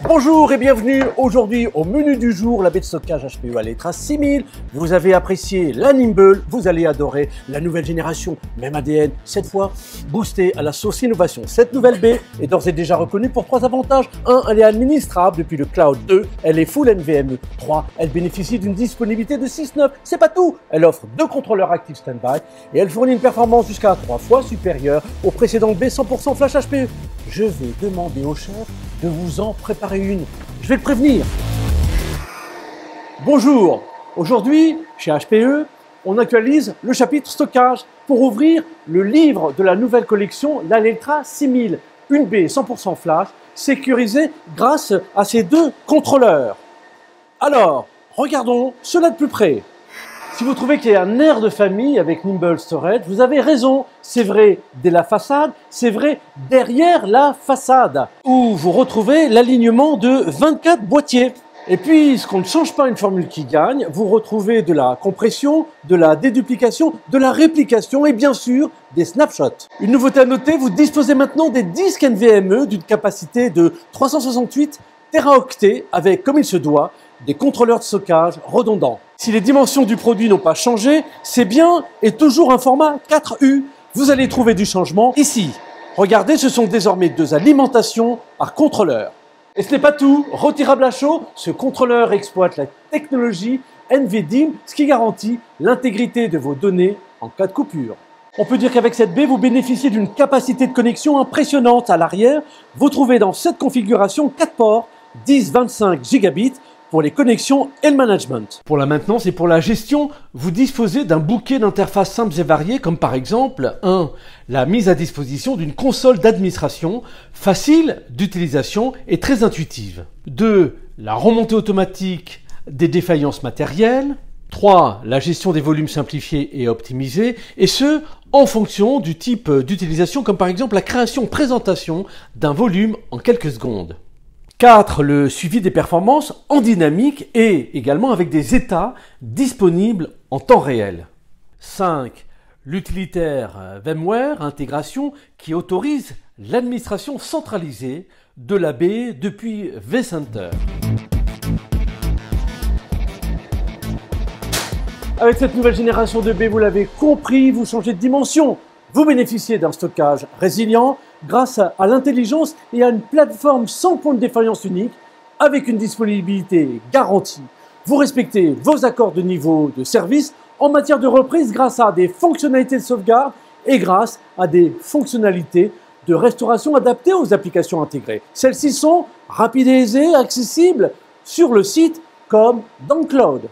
Bonjour et bienvenue aujourd'hui au menu du jour, la baie de stockage HPE Alletra 6000. Vous avez apprécié la Nimble, vous allez adorer la nouvelle génération, même ADN, cette fois boostée à la sauce innovation. Cette nouvelle baie est d'ores et déjà reconnue pour 3 avantages. 1, elle est administrable depuis le cloud. 2, elle est full NVMe. 3, elle bénéficie d'une disponibilité de 6.9. C'est pas tout, elle offre 2 contrôleurs actifs standby et elle fournit une performance jusqu'à 3 fois supérieure aux précédentes baies 100% flash HPE. Je vais demander au chef de vous en préparer une. Je vais le prévenir. Bonjour. Aujourd'hui, chez HPE, on actualise le chapitre stockage pour ouvrir le livre de la nouvelle collection, l'Alletra 6000. Une baie 100% flash, sécurisée grâce à ces 2 contrôleurs. Alors, regardons cela de plus près. Si vous trouvez qu'il y a un air de famille avec Nimble Storage, vous avez raison. C'est vrai dès la façade, c'est vrai derrière la façade, où vous retrouvez l'alignement de 24 boîtiers. Et puisqu'on ne change pas une formule qui gagne, vous retrouvez de la compression, de la déduplication, de la réplication et bien sûr des snapshots. Une nouveauté à noter, vous disposez maintenant des disques NVMe d'une capacité de 368 Teraoctets avec, comme il se doit, des contrôleurs de stockage redondants. Si les dimensions du produit n'ont pas changé, c'est bien et toujours un format 4U. Vous allez trouver du changement ici. Regardez, ce sont désormais 2 alimentations par contrôleur. Et ce n'est pas tout. Retirable à chaud, ce contrôleur exploite la technologie NVDIMM, ce qui garantit l'intégrité de vos données en cas de coupure. On peut dire qu'avec cette baie, vous bénéficiez d'une capacité de connexion impressionnante. À l'arrière, vous trouvez dans cette configuration 4 ports, 10-25 gigabits, pour les connexions et le management. Pour la maintenance et pour la gestion, vous disposez d'un bouquet d'interfaces simples et variées, comme par exemple 1. La mise à disposition d'une console d'administration facile d'utilisation et très intuitive. 2. La remontée automatique des défaillances matérielles. 3. La gestion des volumes simplifiés et optimisés, et ce, en fonction du type d'utilisation, comme par exemple la création-présentation d'un volume en quelques secondes. 4. Le suivi des performances en dynamique et également avec des états disponibles en temps réel. 5. L'utilitaire VMware intégration qui autorise l'administration centralisée de la baie depuis vCenter. Avec cette nouvelle génération de baies, vous l'avez compris, vous changez de dimension. Vous bénéficiez d'un stockage résilient grâce à l'intelligence et à une plateforme sans point de défaillance unique avec une disponibilité garantie. Vous respectez vos accords de niveau de service en matière de reprise grâce à des fonctionnalités de sauvegarde et grâce à des fonctionnalités de restauration adaptées aux applications intégrées. Celles-ci sont rapides et aisées, accessibles sur le site comme dans le cloud.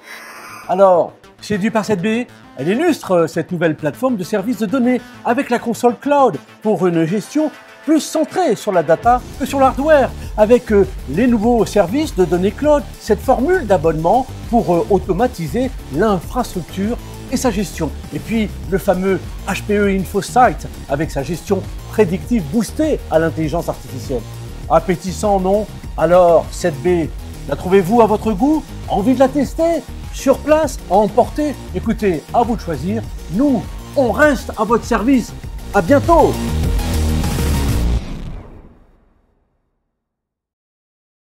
Alors, séduit par cette baie, elle illustre cette nouvelle plateforme de services de données avec la console cloud pour une gestion plus centrée sur la data que sur l'hardware, avec les nouveaux services de données cloud, cette formule d'abonnement pour automatiser l'infrastructure et sa gestion. Et puis le fameux HPE InfoSight avec sa gestion prédictive boostée à l'intelligence artificielle. Appétissant, non? Alors, cette baie, la trouvez-vous à votre goût? Envie de la tester? Sur place, à emporter? Écoutez, à vous de choisir. Nous, on reste à votre service. À bientôt!